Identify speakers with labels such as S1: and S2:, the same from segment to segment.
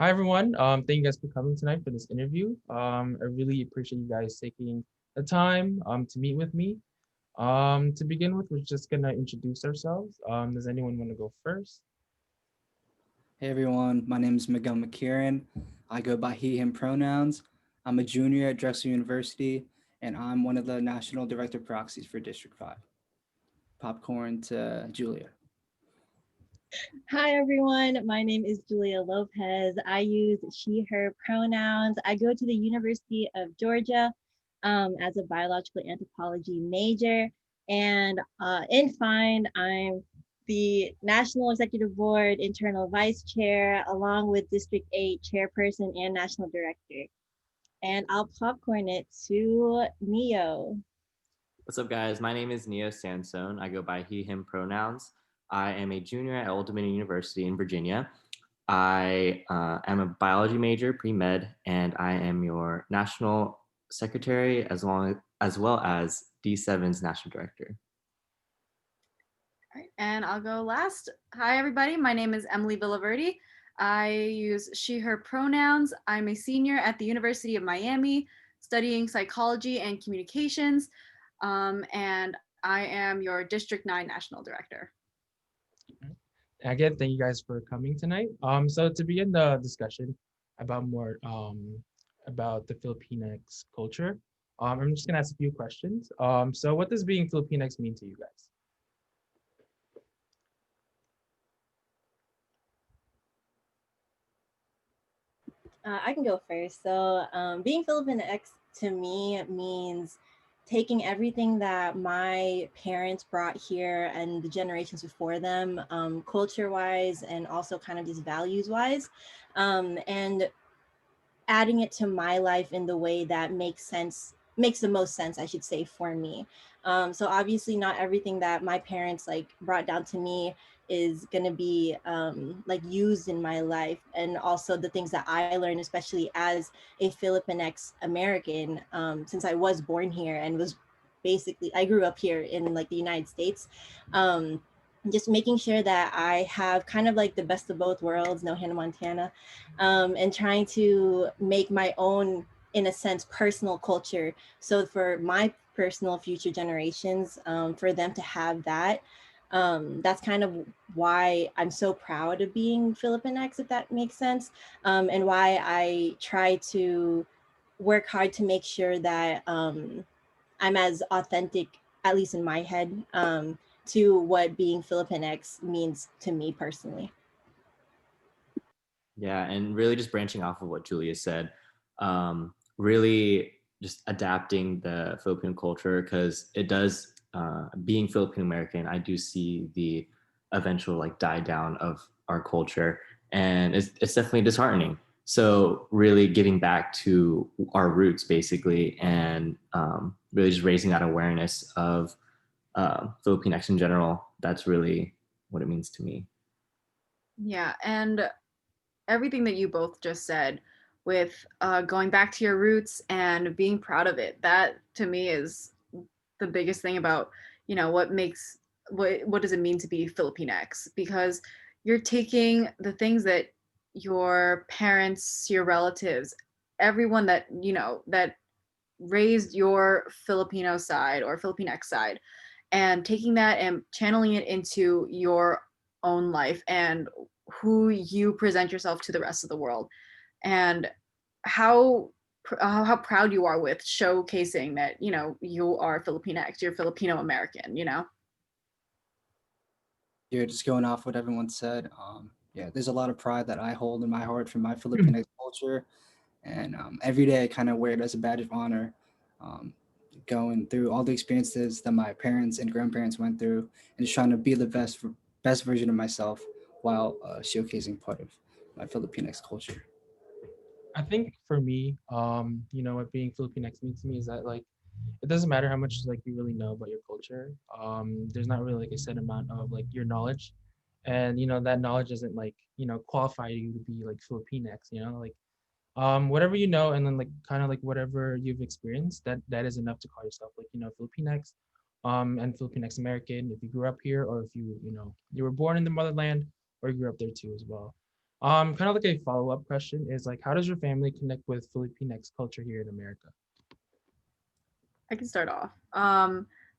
S1: Hi everyone. Thank you guys for coming tonight for this interview. I really appreciate you guys taking the time to meet with me. To begin with, we're just gonna introduce ourselves. Does anyone want to go first?
S2: Hey everyone, my name is Miguel McKieran. I go by he, him pronouns. I'm a junior at Drexel University, and I'm one of the national director proxies for District 5. Popcorn to Julia.
S3: Hi, everyone. My name is Julia Lopez. I use she, her pronouns. I go to the University of Georgia as a biological anthropology major. And in FIND, I'm the National Executive Board Internal Vice Chair, along with District 8 Chairperson and National Director. And I'll popcorn it to Neo.
S4: What's up, guys? My name is Neo Sansone. I go by he, him pronouns. I am a junior at Old Dominion University in Virginia. I am a biology major, pre med, and I am your national secretary as well as D7's national director.
S5: All right, and I'll go last. Hi, everybody. My name is Emily Villaverde. I use she, her pronouns. I'm a senior at the University of Miami studying psychology and communications. And I am your District 9 National Director.
S1: Again, thank you guys for coming tonight. So to begin the discussion about more about the Filipinx culture, I'm just gonna ask a few questions. So what does being Filipinx mean to you guys?
S3: I can go first. So, being Filipinx to me means taking everything that my parents brought here and the generations before them, culture wise, and also kind of just values wise, and adding it to my life in the way that makes the most sense, I should say, for me. So obviously not everything that my parents like brought down to me is going to be like used in my life, and also the things that I learned, especially as a Filipinx American, since I was born here and was basically I grew up here in like the United States. um, just making sure that I have kind of like the best of both worlds, no Hannah Montana, and trying to make my own, in a sense, personal culture. So for my personal future generations, for them to have that, that's kind of why I'm so proud of being Filipinx, if that makes sense, and why I try to work hard to make sure that I'm as authentic, at least in my head, to what being Filipinx means to me personally.
S4: Yeah, and really just branching off of what Julia said, really just adapting the Filipino culture because it does, being Filipino American, I do see the eventual like die down of our culture, and it's definitely disheartening. So really giving back to our roots basically, and really just raising that awareness of Filipinx in general. That's really what it means to me.
S5: Yeah, and everything that you both just said with going back to your roots and being proud of it, that to me is the biggest thing about, what makes what does it mean to be Filipinx, because you're taking the things that your parents, your relatives, everyone that that raised your Filipino side or Filipinx side, and taking that and channeling it into your own life and who you present yourself to the rest of the world, and how how proud you are with showcasing that you are Filipinx, you're Filipino American.
S2: Yeah, just going off what everyone said. Yeah, there's a lot of pride that I hold in my heart for my Filipinx culture, and every day I kind of wear it as a badge of honor. Um, Going through all the experiences that my parents and grandparents went through, and just trying to be the best version of myself while showcasing part of my Filipinx culture.
S1: I think for me, what being Filipinx means to me is that like it doesn't matter how much like you really know about your culture. There's not really like a set amount of like your knowledge, and that knowledge doesn't like qualify you to be like Filipinx. Like whatever you know, and then like kind of like whatever you've experienced, that is enough to call yourself like Filipinx, and Filipinx American if you grew up here, or if you were born in the motherland or you grew up there too as well. Kind of like a follow-up question is like, how does your family connect with Filipinx culture here in America?
S5: I can start off.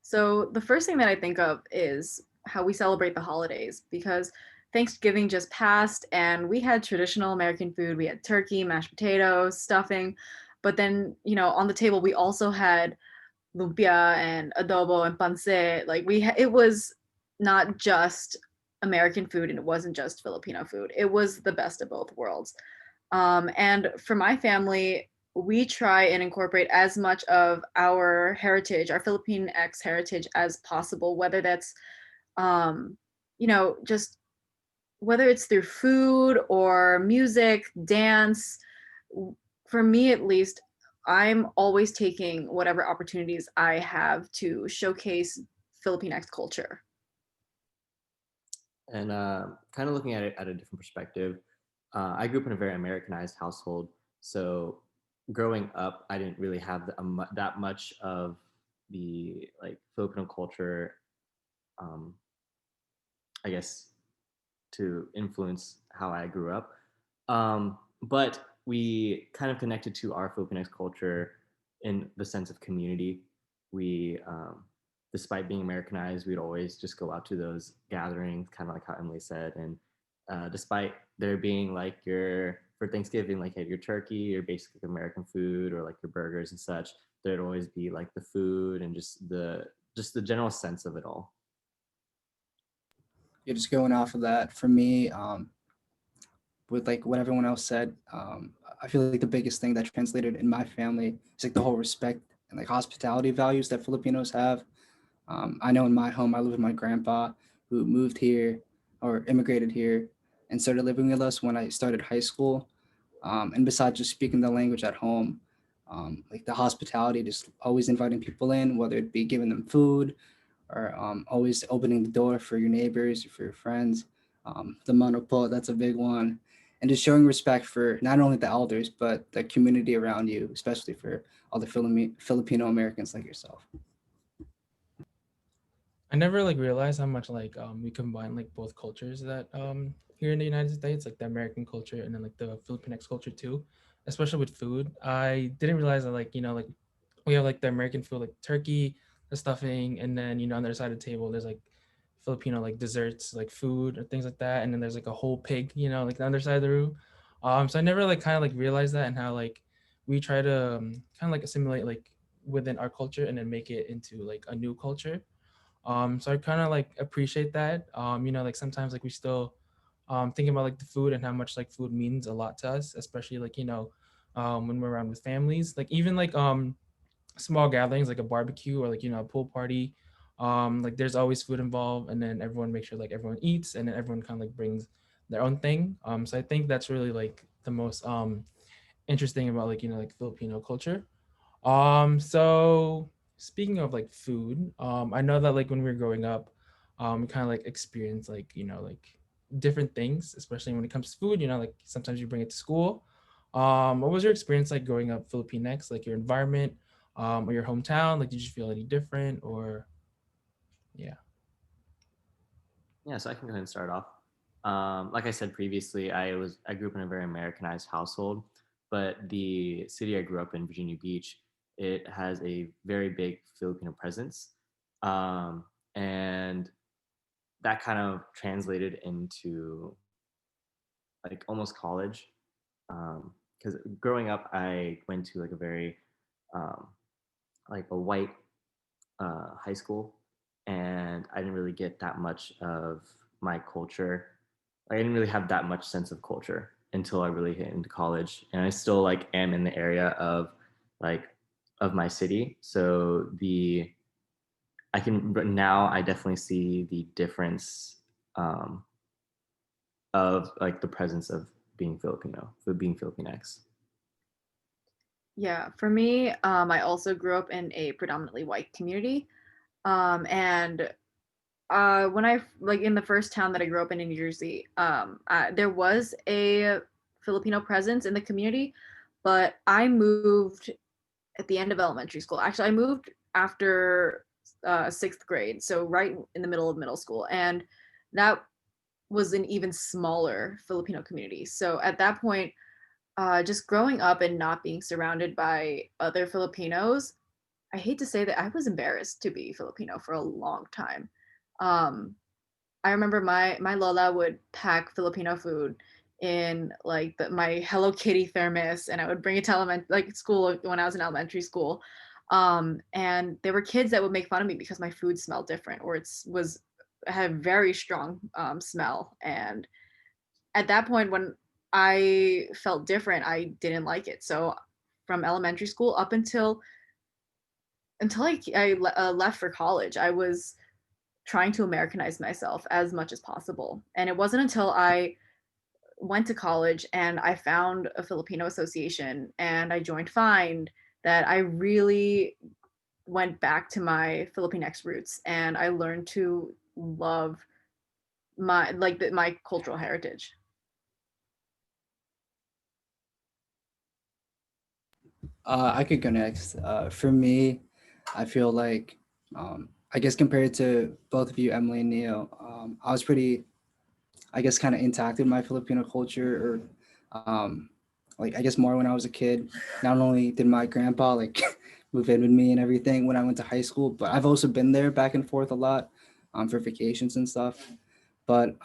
S5: So the first thing that I think of is how we celebrate the holidays because Thanksgiving just passed and we had traditional American food. We had turkey, mashed potatoes, stuffing, but then, on the table we also had lumpia and adobo and pancit. Like it was not just American food and it wasn't just Filipino food. It was the best of both worlds. And for my family, we try and incorporate as much of our heritage, our Filipinx heritage as possible, whether that's, just whether it's through food or music, dance. For me, at least, I'm always taking whatever opportunities I have to showcase Filipinx culture.
S4: And kind of looking at it at a different perspective, I grew up in a very Americanized household. So growing up, I didn't really have that much of the like Filipino culture, um, I guess, to influence how I grew up. But we kind of connected to our Filipinx culture in the sense of community. We, despite being Americanized, we'd always just go out to those gatherings, kind of like how Emily said. And despite there being like for Thanksgiving, like you have your turkey, your basic American food, or like your burgers and such, there'd always be like the food and just the general sense of it all.
S2: You're just going off of that. For me, with like what everyone else said, I feel like the biggest thing that translated in my family is like the whole respect and like hospitality values that Filipinos have. I know in my home, I live with my grandpa who moved here or immigrated here and started living with us when I started high school. And besides just speaking the language at home, like the hospitality, just always inviting people in, whether it be giving them food or always opening the door for your neighbors, for your friends. The manopo, that's a big one. And just showing respect for not only the elders, but the community around you, especially for all the Filipino Americans like yourself.
S1: I never like realized how much like we combine like both cultures that here in the United States, like the American culture and then like the Filipinx culture too, especially with food. I didn't realize that like like we have like the American food like turkey, the stuffing, and then on the other side of the table there's like Filipino like desserts, like food or things like that, and then there's like a whole pig, like the other side of the room. So I never like kind of like realized that and how like we try to kind of like assimilate like within our culture and then make it into like a new culture. So I kind of like appreciate that. Like sometimes like we still thinking about like the food and how much like food means a lot to us, especially like when we're around with families. Like even like small gatherings like a barbecue or like a pool party. Like there's always food involved, and then everyone makes sure like everyone eats, and then everyone kind of like brings their own thing. So I think that's really like the most interesting about like like Filipino culture. So speaking of like food, I know that like when we were growing up, we kind of like experienced like like different things, especially when it comes to food. Like sometimes you bring it to school. What was your experience like growing up Filipinx? Like your environment, or your hometown? Like did you feel any different or yeah?
S4: Yeah, so I can go ahead and start off. Like I said previously, I grew up in a very Americanized household, but the city I grew up in, Virginia Beach, it has a very big Filipino presence, and that kind of translated into like almost college. Because growing up, I went to like a very um, like a white high school, and I didn't really get that much of my culture. I didn't really have that much sense of culture until I really hit into college, and I still like am in the area of like of my city. So the I can but now I definitely see the difference um, of like the presence of being Filipino, for being Filipinx.
S5: Yeah, for me, I also grew up in a predominantly white community. And when like in the first town that I grew up in New Jersey, there was a Filipino presence in the community, but I moved at the end of elementary school. Actually, I moved after sixth grade, so right in the middle of middle school, and that was an even smaller Filipino community. So at that point, just growing up and not being surrounded by other Filipinos, I hate to say that I was embarrassed to be Filipino for a long time. Um, I remember my Lola would pack Filipino food in like my Hello Kitty thermos, and I would bring it to school when I was in elementary school. And there were kids that would make fun of me because my food smelled different, or was had very strong smell. And at that point, when I felt different, I didn't like it. So from elementary school up until I left for college, I was trying to Americanize myself as much as possible. And it wasn't until I went to college and I found a Filipino association and I joined FIND that I really went back to my Filipinx roots, and I learned to love my cultural heritage.
S2: I could go next. For me, I feel like, I guess compared to both of you, Emily and Neil, I was pretty, I guess, kind of intact in my Filipino culture, or like, I guess more when I was a kid. Not only did my grandpa like move in with me and everything when I went to high school, but I've also been there back and forth a lot, for vacations and stuff. But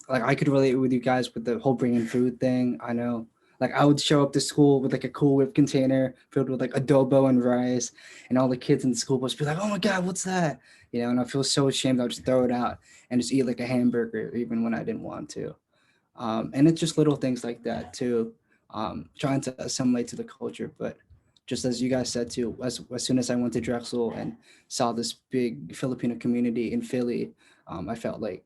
S2: like, I could relate with you guys with the whole bringing food thing. I know, like, I would show up to school with like a Cool Whip container filled with like adobo and rice, and all the kids in the school bus be like, "Oh my God, what's that?" You know, and I feel so ashamed. I would just throw it out and just eat like a hamburger, even when I didn't want to. And it's just little things like that too, trying to assimilate to the culture. But just as you guys said too, as soon as I went to Drexel and saw this big Filipino community in Philly, I felt like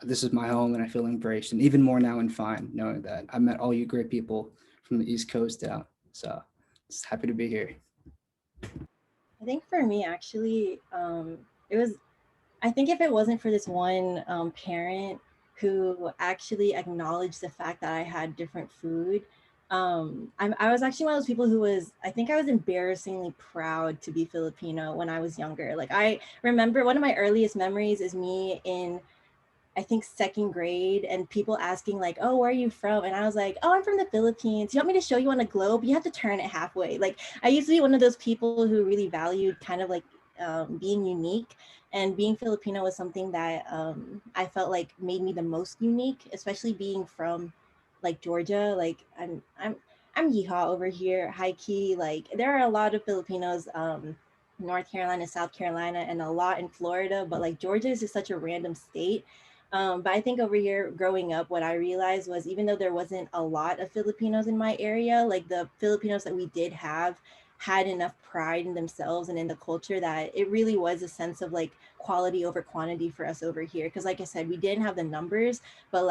S2: this is my home and I feel embraced. And even more now in Fine, knowing that I met all you great people from the East Coast out. So just happy to be here.
S3: I think for me, actually, it was, I think if it wasn't for this one parent who actually acknowledged the fact that I had different food, I was actually one of those people who was, I think I was embarrassingly proud to be Filipino when I was younger. Like, I remember one of my earliest memories is me in, I think, second grade, and people asking like, "Oh, where are you from?" And I was like, "Oh, I'm from the Philippines. You want me to show you on a globe? You have to turn it halfway." Like, I used to be one of those people who really valued kind of like being unique, and being Filipino was something that I felt like made me the most unique, especially being from like Georgia. Like, I'm yeehaw over here, high key. Like, there are a lot of Filipinos. North Carolina, South Carolina, and a lot in Florida, but like Georgia is just such a random state. But I think over here, growing up, what I realized was even though there wasn't a lot of Filipinos in my area, like the Filipinos that we did have had enough pride in themselves and in the culture that it really was a sense of like quality over quantity for us over here. Because like I said, we didn't have the numbers, but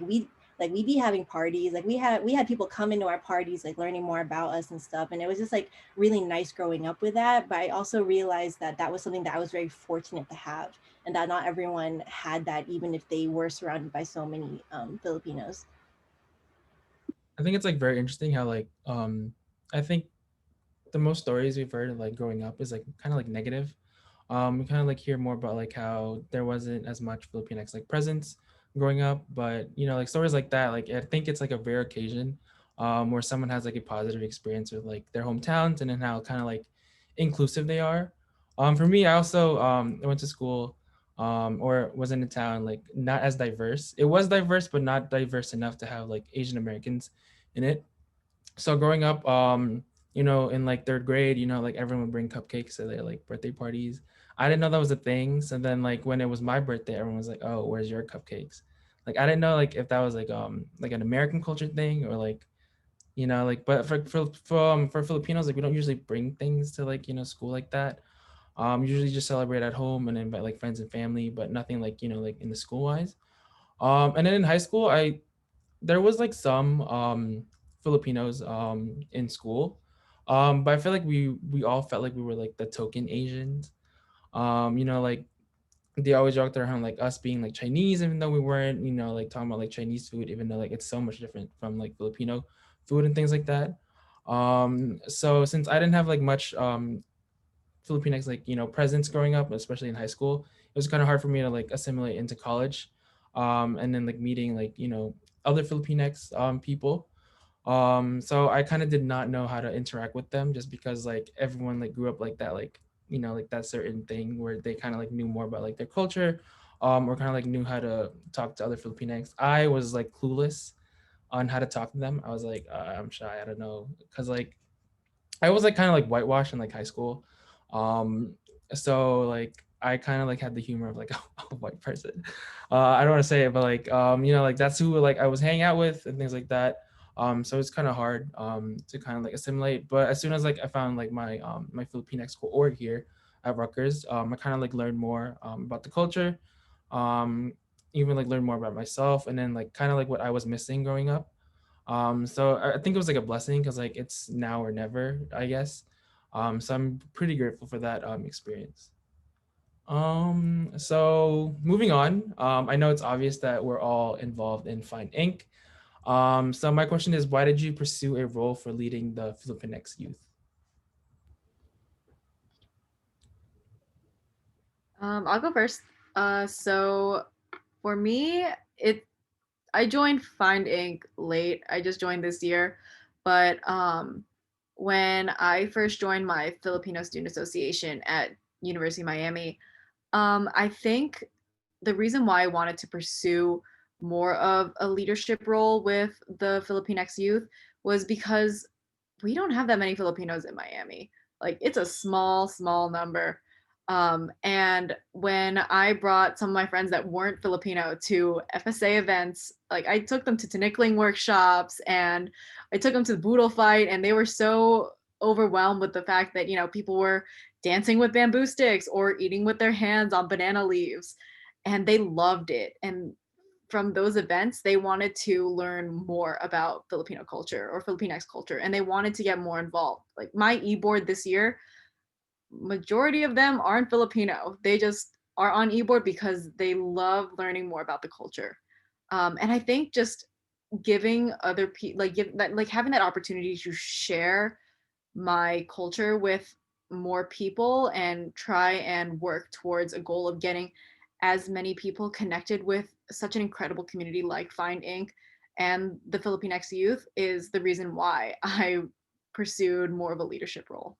S3: we'd be having parties. Like, we had people come into our parties, like learning more about us and stuff. And it was just like really nice growing up with that. But I also realized that that was something that I was very fortunate to have, and that not everyone had that, even if they were surrounded by so many Filipinos.
S1: I think it's like very interesting how like I think the most stories we've heard like growing up is like kind of like negative. We kind of like hear more about like how there wasn't as much Filipinx like presence growing up, but you know, like stories like that, like I think it's like a rare occasion where someone has like a positive experience with like their hometowns and then how kind of like inclusive they are. For me, I also I went to school or was in a town like not as diverse. It was diverse, but not diverse enough to have like Asian Americans in it. So growing up, you know, in like third grade, you know, like everyone would bring cupcakes to their like birthday parties. I didn't know that was a thing. So then like when it was my birthday, everyone was like, "Oh, where's your cupcakes?" Like I didn't know like if that was like an American culture thing or like, you know, like but for Filipinos, like we don't usually bring things to like, you know, school like that. Usually just celebrate at home and invite like friends and family, but nothing like, you know, like in the school wise. And then in high school, I there was like some Filipinos in school. But I feel like we all felt like we were like the token Asians. You know, like they always joked around like us being like Chinese, even though we weren't, you know, like talking about like Chinese food, even though like it's so much different from like Filipino food and things like that. So since I didn't have like much Filipinx like, you know, presence growing up, especially in high school, it was kind of hard for me to like assimilate into college. and then like meeting like other Filipinx people. So I kind of did not know how to interact with them just because like everyone like grew up like that, like like that certain thing where they kind of like knew more about like their culture, or kind of like knew how to talk to other Filipinx. I was like clueless on how to talk to them. I was like, I'm shy, I don't know, because like I was like kind of like whitewashed in like high school. Um, so like I kind of like had the humor of like a white person. I don't want to say it, but like like that's who like I was hanging out with and things like that. So it's kind of hard to kind of like assimilate. But as soon as like I found like my Filipinx org here at Rutgers, I kind of like learned more about the culture, um, even like learn more about myself, and then like kind of like what I was missing growing up. So I think it was like a blessing because like it's now or never, I guess. So I'm pretty grateful for that experience. So moving on, I know it's obvious that we're all involved in Find Inc. So my question is, why did you pursue a role for leading the Filipinx youth?
S5: I'll go first. So for me, I joined Find Inc. late. I just joined this year, but when I first joined my Filipino Student Association at University of Miami, I think the reason why I wanted to pursue more of a leadership role with the Filipinx youth was because we don't have that many Filipinos in Miami. Like it's a small number. And when I brought some of my friends that weren't Filipino to FSA events, like I took them to Tinikling workshops and I took them to the Boodle fight, and they were so overwhelmed with the fact that, people were dancing with bamboo sticks or eating with their hands on banana leaves. And they loved it. And from those events, they wanted to learn more about Filipino culture or Filipinx culture, and they wanted to get more involved. Like my e-board this year, majority of them aren't Filipino. They just are on e-board because they love learning more about the culture. And I think just giving other people like having that opportunity to share my culture with more people and try and work towards a goal of getting as many people connected with such an incredible community like Find Inc. and the Filipinx youth is the reason why I pursued more of a leadership role.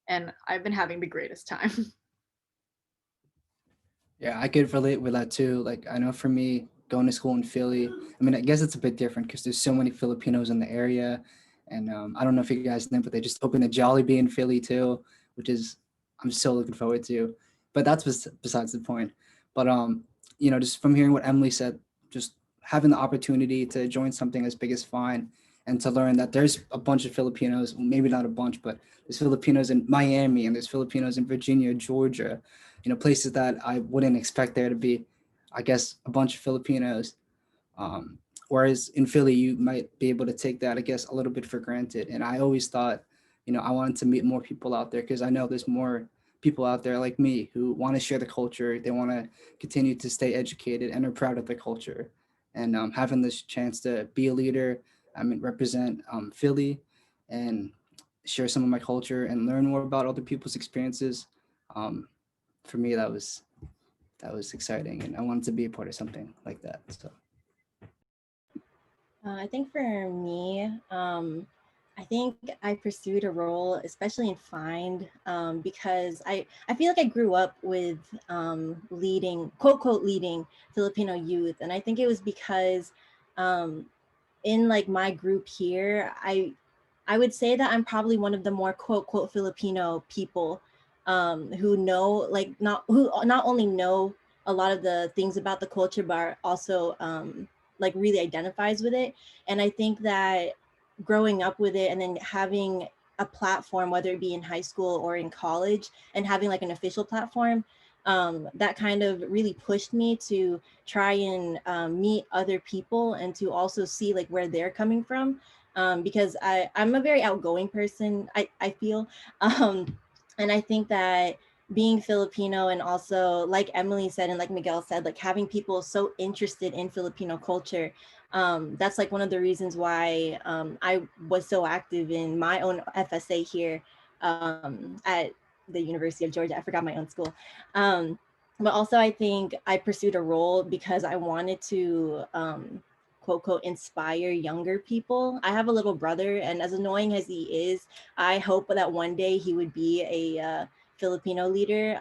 S5: And I've been having the greatest time.
S2: Yeah, I could relate with that too. Like, I know for me, going to school in Philly, I mean, I guess it's a bit different because there's so many Filipinos in the area. And I don't know if you guys know, but they just opened a Jollibee in Philly too, which is I'm so looking forward to. But that's besides the point. But just from hearing what Emily said, just having the opportunity to join something as big as Fine and to learn that there's a bunch of Filipinos, maybe not a bunch, but there's Filipinos in Miami and there's Filipinos in Virginia, Georgia, places that I wouldn't expect there to be, I guess, a bunch of Filipinos. Whereas in Philly, you might be able to take that, I guess, a little bit for granted. And I always thought, I wanted to meet more people out there because I know there's more people out there like me who want to share the culture. They want to continue to stay educated and are proud of the culture. And having this chance to be a leader, represent Philly and share some of my culture and learn more about other people's experiences. Um, for me, that was exciting, and I wanted to be a part of something like that. So
S3: I think for me, I think I pursued a role, especially in Find, because I feel like I grew up with leading, quote, quote, leading Filipino youth. And I think it was because um, in like my group here, I would say that I'm probably one of the more quote, quote, Filipino people who know, like, who not only know a lot of the things about the culture, but are also like really identifies with it. And I think that growing up with it and then having a platform, whether it be in high school or in college, and having like an official platform, that kind of really pushed me to try and meet other people and to also see like where they're coming from. Because I'm a very outgoing person, I feel. And I think that being Filipino and also like Emily said and like Miguel said, like having people so interested in Filipino culture, that's like one of the reasons why I was so active in my own FSA here at the University of Georgia. I forgot my own school. But also I think I pursued a role because I wanted to quote quote inspire younger people. I have a little brother, and as annoying as he is, I hope that one day he would be a Filipino leader,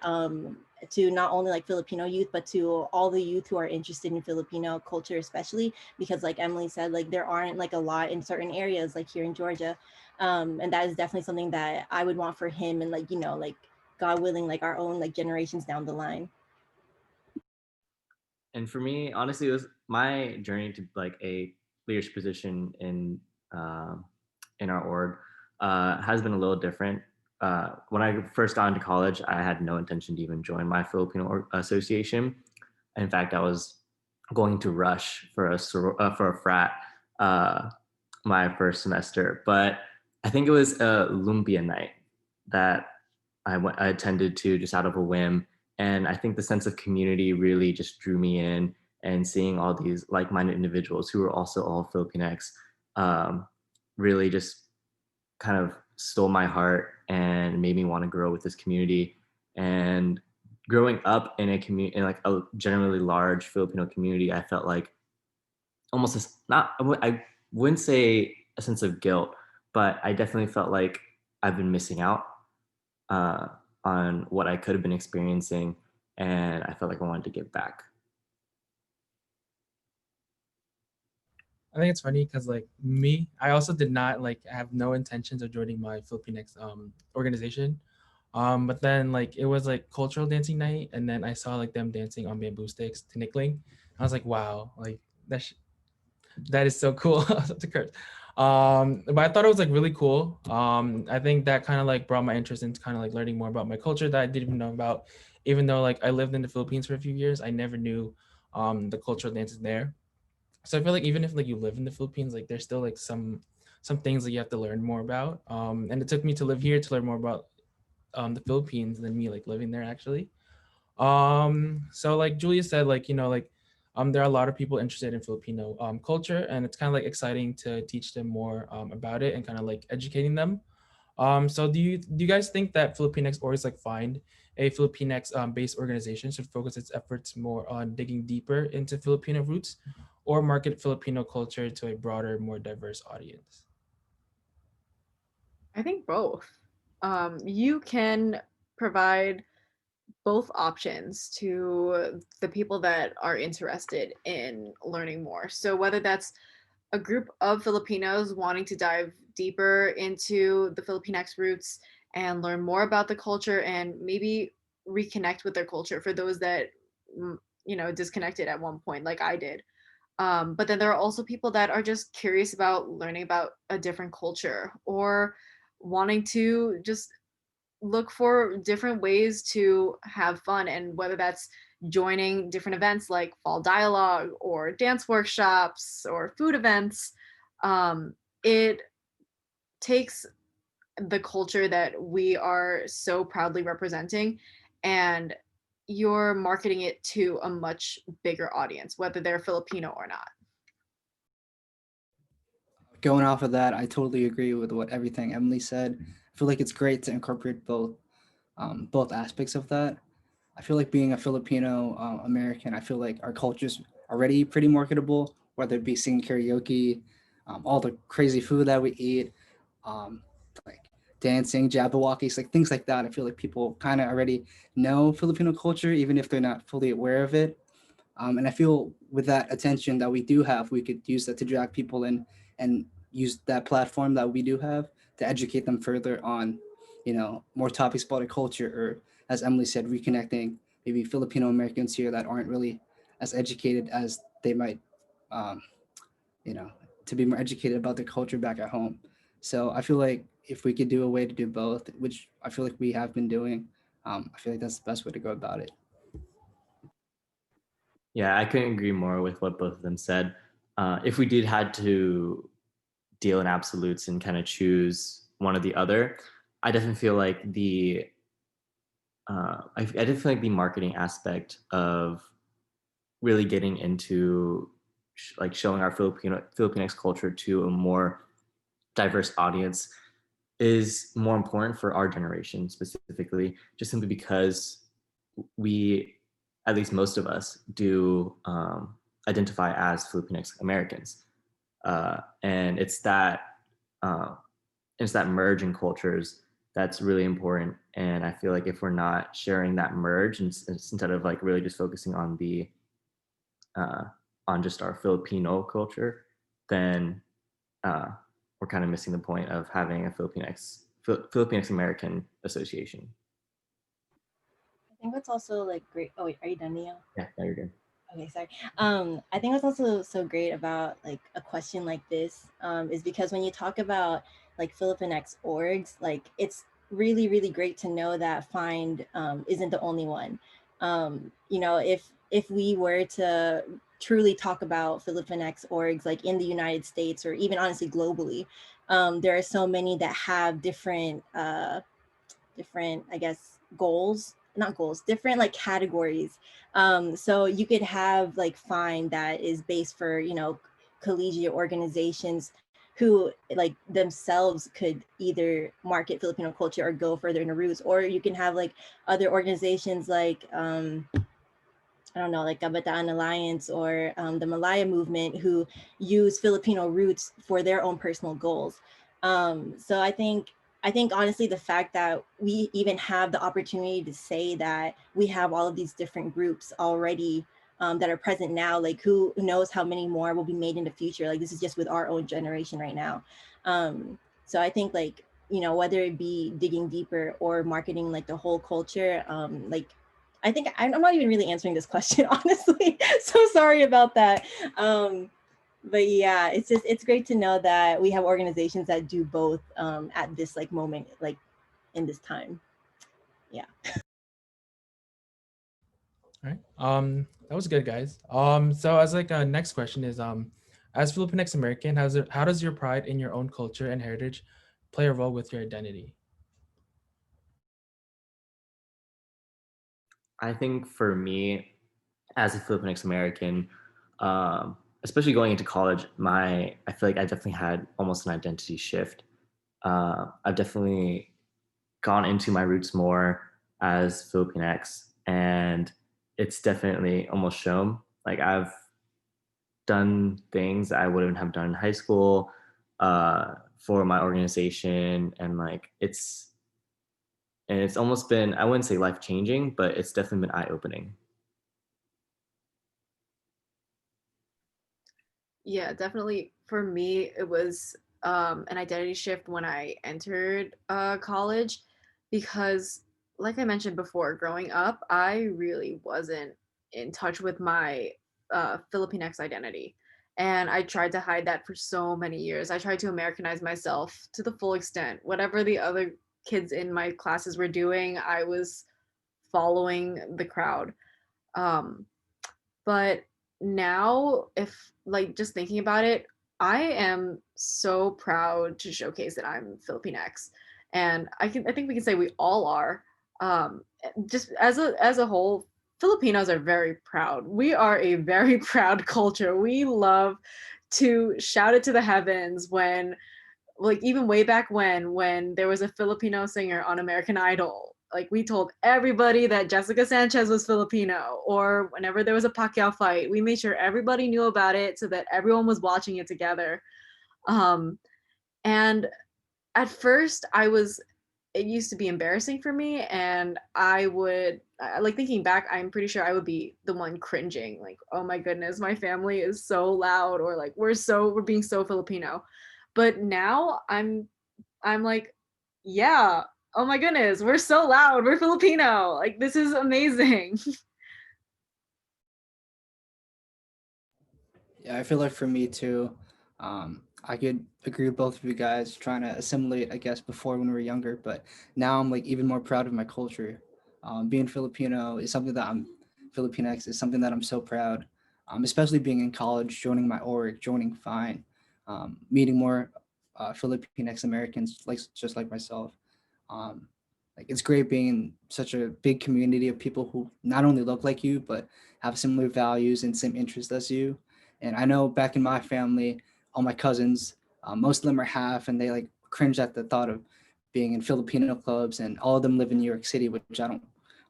S3: to not only like Filipino youth, but to all the youth who are interested in Filipino culture, especially because like Emily said, like there aren't like a lot in certain areas like here in Georgia. And that is definitely something that I would want for him, and like, you know, like God willing, like our own like generations down the line.
S4: And for me, honestly, it was my journey to like a leadership position in our org has been a little different. When I first got into college, I had no intention to even join my Filipino association. In fact, I was going to rush for for a frat my first semester, but I think it was a Lumpia night that I attended to just out of a whim. And I think the sense of community really just drew me in, and seeing all these like-minded individuals who were also all Filipinx really just kind of stole my heart and made me want to grow with this community. And growing up in a community, in like a generally large Filipino community, I felt like almost not, I wouldn't say a sense of guilt, but I definitely felt like I've been missing out uh, on what I could have been experiencing, and I felt like I wanted to give back.
S1: I think it's funny because like me, I also did not like have no intentions of joining my Filipinx organization. But then like it was like cultural dancing night, and then I saw like them dancing on bamboo sticks to Nickling. I was like, wow, like that is so cool. That's a curse. But I thought it was like really cool. I think that kind of like brought my interest into kind of like learning more about my culture that I didn't even know about. Even though like I lived in the Philippines for a few years, I never knew the cultural dances there. So I feel like even if like you live in the Philippines, like there's still like some things that you have to learn more about. And it took me to live here to learn more about the Philippines than me like living there actually. So like Julia said, like, you know, like there are a lot of people interested in Filipino culture, and it's kind of like exciting to teach them more about it and kind of like educating them. So do you guys think that Filipinx always like find a Filipinx based organization should focus its efforts more on digging deeper into Filipino roots, or market Filipino culture to a broader, more diverse audience?
S5: I think both. You can provide both options to the people that are interested in learning more. So whether that's a group of Filipinos wanting to dive deeper into the Filipinx roots and learn more about the culture and maybe reconnect with their culture for those that disconnected at one point like I did. But then there are also people that are just curious about learning about a different culture or wanting to just look for different ways to have fun, and whether that's joining different events like fall dialogue or dance workshops or food events. It takes the culture that we are so proudly representing, and you're marketing it to a much bigger audience, whether they're Filipino or not.
S2: Going off of that, I totally agree with what everything Emily said. I feel like it's great to incorporate both aspects of that. I feel like being a Filipino American, I feel like our culture's already pretty marketable, whether it be singing karaoke, all the crazy food that we eat, um, like dancing, Jabberwockies, like things like that. I feel like people kind of already know Filipino culture, even if they're not fully aware of it. And I feel with that attention that we do have, we could use that to drag people in and use that platform that we do have to educate them further on, more topics about our culture, or as Emily said, reconnecting maybe Filipino Americans here that aren't really as educated as they might, um, you know, to be more educated about their culture back at home. So I feel like if we could do a way to do both, which I feel like we have been doing, I feel like that's the best way to go about it.
S4: Yeah, I couldn't agree more with what both of them said. If we did had to deal in absolutes and kind of choose one or the other, I definitely feel like I definitely feel like the marketing aspect of really getting into like showing our Filipinx culture to a more diverse audience is more important for our generation specifically, just simply because we at least most of us, do identify as Filipinx Americans. And uh, it's that merge in cultures that's really important. And I feel like if we're not sharing that merge, instead of like really just focusing on the uh, on just our Filipino culture, then we're kind of missing the point of having a Filipinx American association.
S3: I think what's also like great. Oh wait, are you done, Neo?
S4: Yeah, there you go.
S3: Okay, sorry. I think what's also so great about like a question like this is because when you talk about like Filipinx orgs, like it's really, really great to know that Find isn't the only one. You know, if we were to truly talk about Filipinx orgs like in the United States or even honestly globally, there are so many that have different, I guess, goals, not goals, different like categories. So you could have like Find that is based for, you know, collegiate organizations who like themselves could either market Filipino culture or go further in the roots, or you can have like other organizations like I don't know, like Kabataan Alliance or the Malaya movement who use Filipino roots for their own personal goals. So I think honestly the fact that we even have the opportunity to say that we have all of these different groups already that are present now, like who knows how many more will be made in the future. Like this is just with our own generation right now. So I think like, you know, whether it be digging deeper or marketing like the whole culture, like I think I'm not even really answering this question, honestly. So sorry about that. But yeah, it's just, it's great to know that we have organizations that do both at this like moment, like in this time. Yeah.
S1: All right. That was good, guys. So as like a next question is as Filipinx American, how does your pride in your own culture and heritage play a role with your identity?
S4: I think for me, as a Filipinx American, especially going into college, I feel like I definitely had almost an identity shift. I've definitely gone into my roots more as Filipinx, and it's definitely almost shown. Like I've done things I wouldn't have done in high school for my organization, and like it's almost been, I wouldn't say life changing, but it's definitely been eye opening.
S5: Yeah, definitely. For me, it was an identity shift when I entered college because, like I mentioned before, growing up, I really wasn't in touch with my Filipinx identity. And I tried to hide that for so many years. I tried to Americanize myself to the full extent. Whatever the other kids in my classes were doing, I was following the crowd. Um, but now, if like just thinking about it, I am so proud to showcase that I'm Filipinx, and I think we can say we all are. Just as a whole, Filipinos are very proud. We are a very proud culture. We love to shout it to the heavens when, like, even way back when there was a Filipino singer on American Idol, like we told everybody that Jessica Sanchez was Filipino, or whenever there was a Pacquiao fight, we made sure everybody knew about it so that everyone was watching it together. um and at first I was, it used to be embarrassing for me, and like thinking back, I'm pretty sure I would be the one cringing, like, oh my goodness, my family is so loud, or like we're being so Filipino. But now I'm like, yeah, oh my goodness, we're so loud, we're Filipino, like this is amazing.
S2: Yeah, I feel like for me too, I could agree with both of you guys trying to assimilate, I guess, before when we were younger, but now I'm like even more proud of my culture. Being Filipino is something that I'm Filipinx is something that I'm so proud. Especially being in college, joining my org, joining Fine, meeting more Filipinx Americans like just like myself. Um, like it's great being in such a big community of people who not only look like you but have similar values and same interests as you. And I know back in my family, all my cousins, most of them are half, and they like cringe at the thought of being in Filipino clubs, and all of them live in New York City, which I don't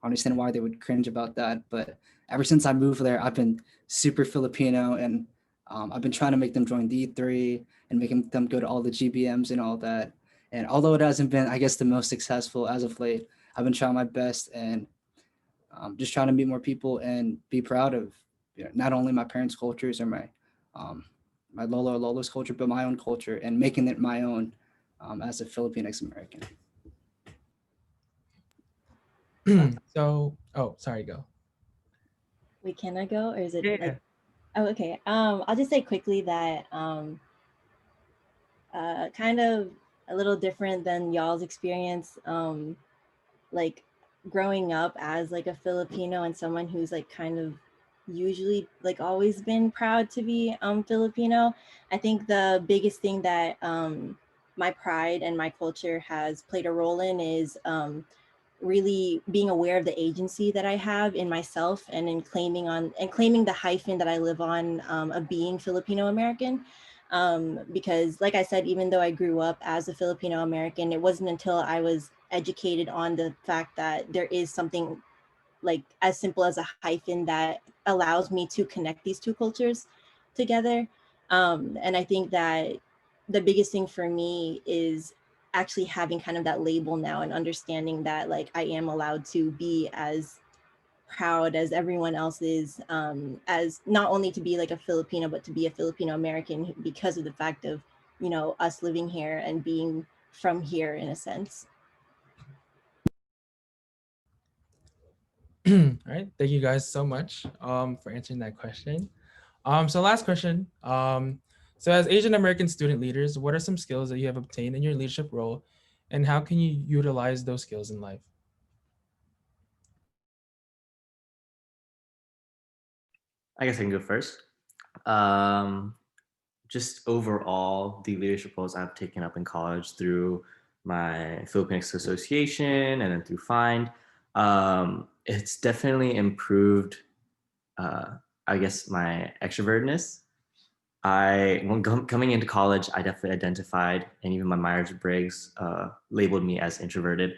S2: understand why they would cringe about that. But ever since I moved there, I've been super Filipino, and I've been trying to make them join D3 and making them go to all the GBMs and all that. And although it hasn't been, I guess, the most successful as of late, I've been trying my best, and just trying to meet more people and be proud of, not only my parents' cultures or my Lolo or Lolo's culture, but my own culture, and making it my own as a Filipinx American.
S1: So, oh, sorry, go.
S3: Wait, can I go, or is it
S1: Yeah.
S3: like? Oh, okay. I'll just say quickly that kind of a little different than y'all's experience. Like growing up as like a Filipino and someone who's like kind of usually like always been proud to be Filipino. I think the biggest thing that my pride and my culture has played a role in is really being aware of the agency that I have in myself, and in claiming the hyphen that I live on, of being Filipino American. Because like I said, even though I grew up as a Filipino American, it wasn't until I was educated on the fact that there is something like as simple as a hyphen that allows me to connect these two cultures together. And I think that the biggest thing for me is actually having kind of that label now, and understanding that like I am allowed to be as proud as everyone else is, as not only to be like a Filipino, but to be a Filipino American because of the fact of, us living here and being from here in a sense.
S1: All right, thank you guys so much for answering that question. So last question. So as Asian American student leaders, what are some skills that you have obtained in your leadership role, and how can you utilize those skills in life?
S4: I guess I can go first. Um, just overall, the leadership roles I've taken up in college through my Filipinx Association and then through Find, it's definitely improved, I guess, my extrovertedness. Coming into college, I definitely identified, and even my Myers-Briggs labeled me as introverted.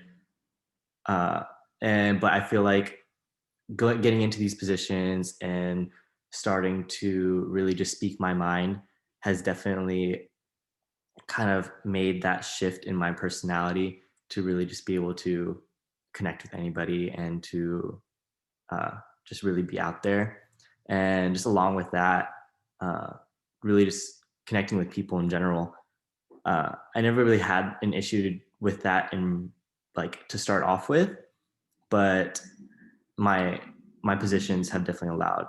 S4: But I feel like getting into these positions and starting to really just speak my mind has definitely kind of made that shift in my personality to really just be able to connect with anybody and to just really be out there. And just along with that, really just connecting with people in general. I never really had an issue with that in like to start off with, but my positions have definitely allowed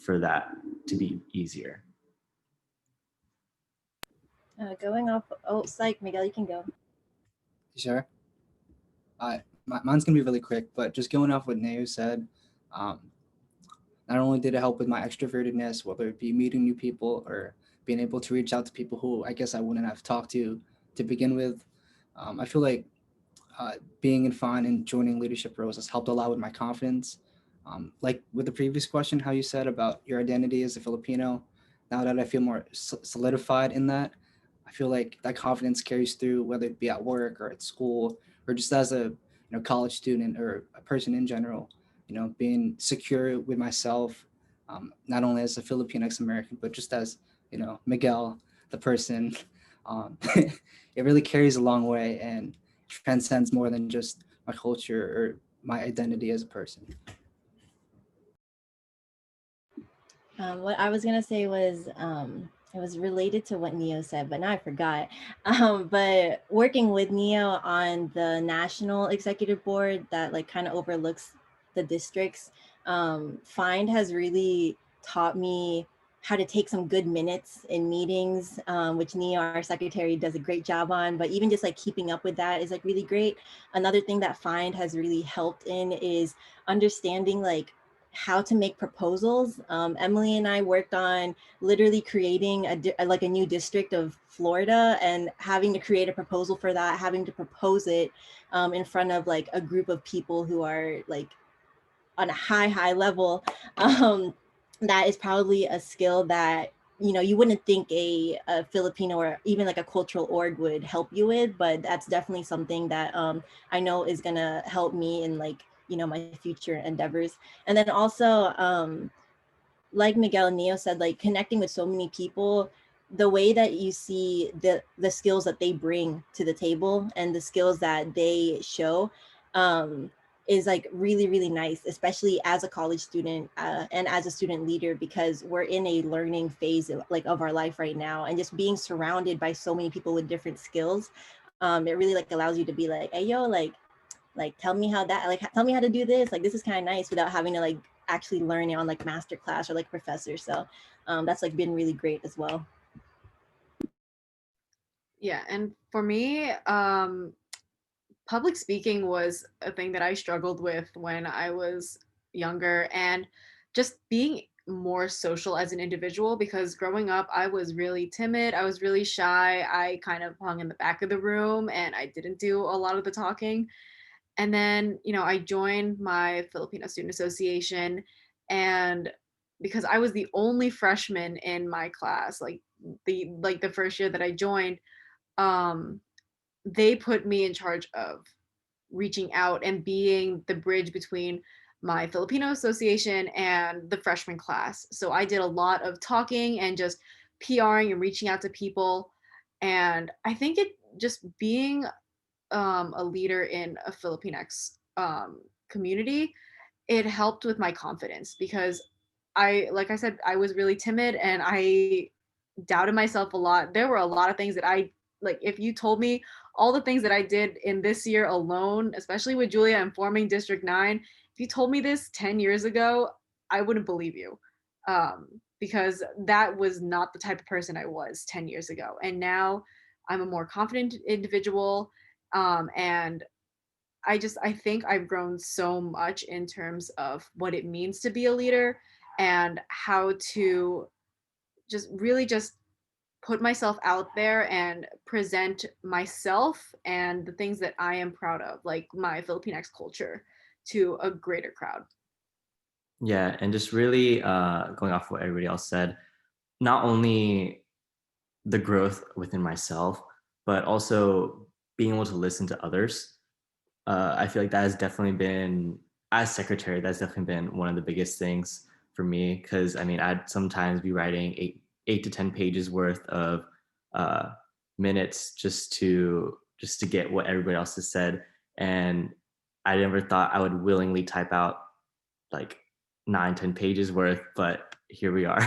S4: for that to be easier.
S3: Going off, oh, psych, Miguel, you can go.
S2: Sure. Mine's gonna be really quick, but just going off what Neo said, um, not only did it help with my extrovertedness, whether it be meeting new people or being able to reach out to people who I guess I wouldn't have talked to begin with. I feel like being in Fun and joining leadership roles has helped a lot with my confidence. Like with the previous question, how you said about your identity as a Filipino, now that I feel more solidified in that, I feel like that confidence carries through, whether it be at work or at school or just as a college student or a person in general. Being secure with myself, not only as a Filipinx American, but just as Miguel, the person. It really carries a long way and transcends more than just my culture or my identity as a person.
S3: What I was gonna say was it was related to what Neo said, but now I forgot. But working with Neo on the national executive board that like kind of overlooks the districts, Find has really taught me how to take some good minutes in meetings, which Neo, our secretary, does a great job on. But even just like keeping up with that is like really great. Another thing that Find has really helped in is understanding like how to make proposals. Emily and I worked on literally creating a new district of Florida, and having to create a proposal for that, having to propose it in front of like a group of people who are like on a high level. That is probably a skill that you wouldn't think a Filipino or even like a cultural org would help you with, but that's definitely something that I know is gonna help me in like my future endeavors. And then also, like Miguel and Neo said, like connecting with so many people, the way that you see the skills that they bring to the table and the skills that they show, is like really, really nice, especially as a college student, and as a student leader, because we're in a learning phase like of our life right now, and just being surrounded by so many people with different skills, it really like allows you to be like, hey yo, like tell me how that, like tell me how to do this, like this is kind of nice, without having to like actually learn it on like master class or like professor. So that's like been really great as well.
S5: Yeah, and for me, public speaking was a thing that I struggled with when I was younger, and just being more social as an individual, because growing up I was really timid, I was really shy, I kind of hung in the back of the room and I didn't do a lot of the talking. And then, I joined my Filipino Student Association, and because I was the only freshman in my class, like the first year that I joined, um they put me in charge of reaching out and being the bridge between my Filipino association and the freshman class. So I did a lot of talking and just PRing and reaching out to people. And I think it just being a leader in a Filipinx community, it helped with my confidence, because like I said, I was really timid and I doubted myself a lot. There were a lot of things that I, like, if you told me all the things that I did in this year alone, especially with Julia and forming District 9, if you told me this 10 years ago, I wouldn't believe you. Because that was not the type of person I was 10 years ago. And now I'm a more confident individual. And I think I've grown so much in terms of what it means to be a leader and how to just put myself out there and present myself and the things that I am proud of, like my Filipinx culture, to a greater crowd.
S4: Yeah, and just really going off what everybody else said, not only the growth within myself, but also being able to listen to others. I feel like that has definitely been, as secretary, that's definitely been one of the biggest things for me. Because I mean, I'd sometimes be writing eight to 10 pages worth of uh, minutes just to get what everybody else has said, and I never thought I would willingly type out like 9, 10 pages worth, but here we are.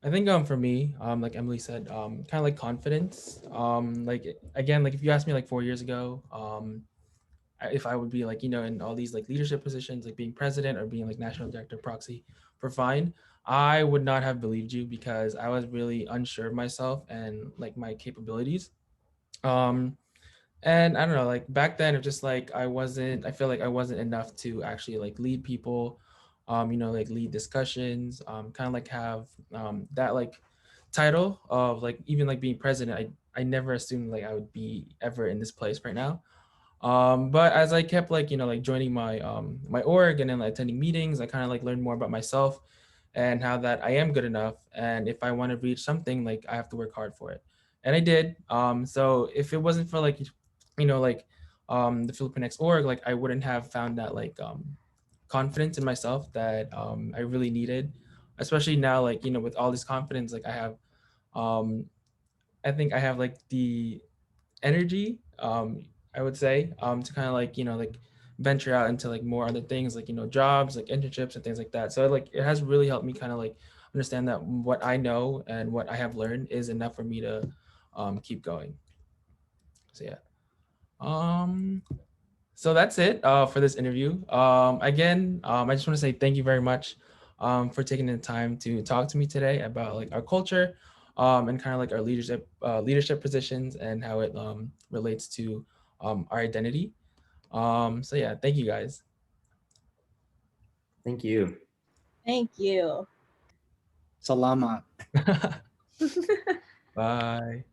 S1: I think for me, like Emily said, kind of like confidence. Like again, like if you asked me like 4 years ago, if I would be like, in all these like leadership positions, like being president or being like national director proxy for Fine, I would not have believed you, because I was really unsure of myself and like my capabilities. Um, and I don't know, like back then, it just like I feel like I wasn't enough to actually like lead people, like lead discussions, kind of like have that like title of like even like being president. I never assumed like I would be ever in this place right now. But as I kept like, like joining my org and then like attending meetings, I kind of like learned more about myself and how that I am good enough. And if I want to reach something, like I have to work hard for it. And I did. So if it wasn't for like, like the Filipinx org, like I wouldn't have found that like confidence in myself that I really needed, especially now, like, with all this confidence, like um, I think I have like the energy, I would say, to kind of like, like venture out into like more other things, like, jobs, like internships and things like that. So like it has really helped me kind of like understand that what I know and what I have learned is enough for me to keep going. So yeah. Um, so that's it for this interview. Again, I just want to say thank you very much for taking the time to talk to me today about like our culture, and kind of like our leadership positions and how it relates to our identity. So yeah, thank you guys.
S4: Thank you.
S3: Thank you.
S2: Salamat.
S1: Bye.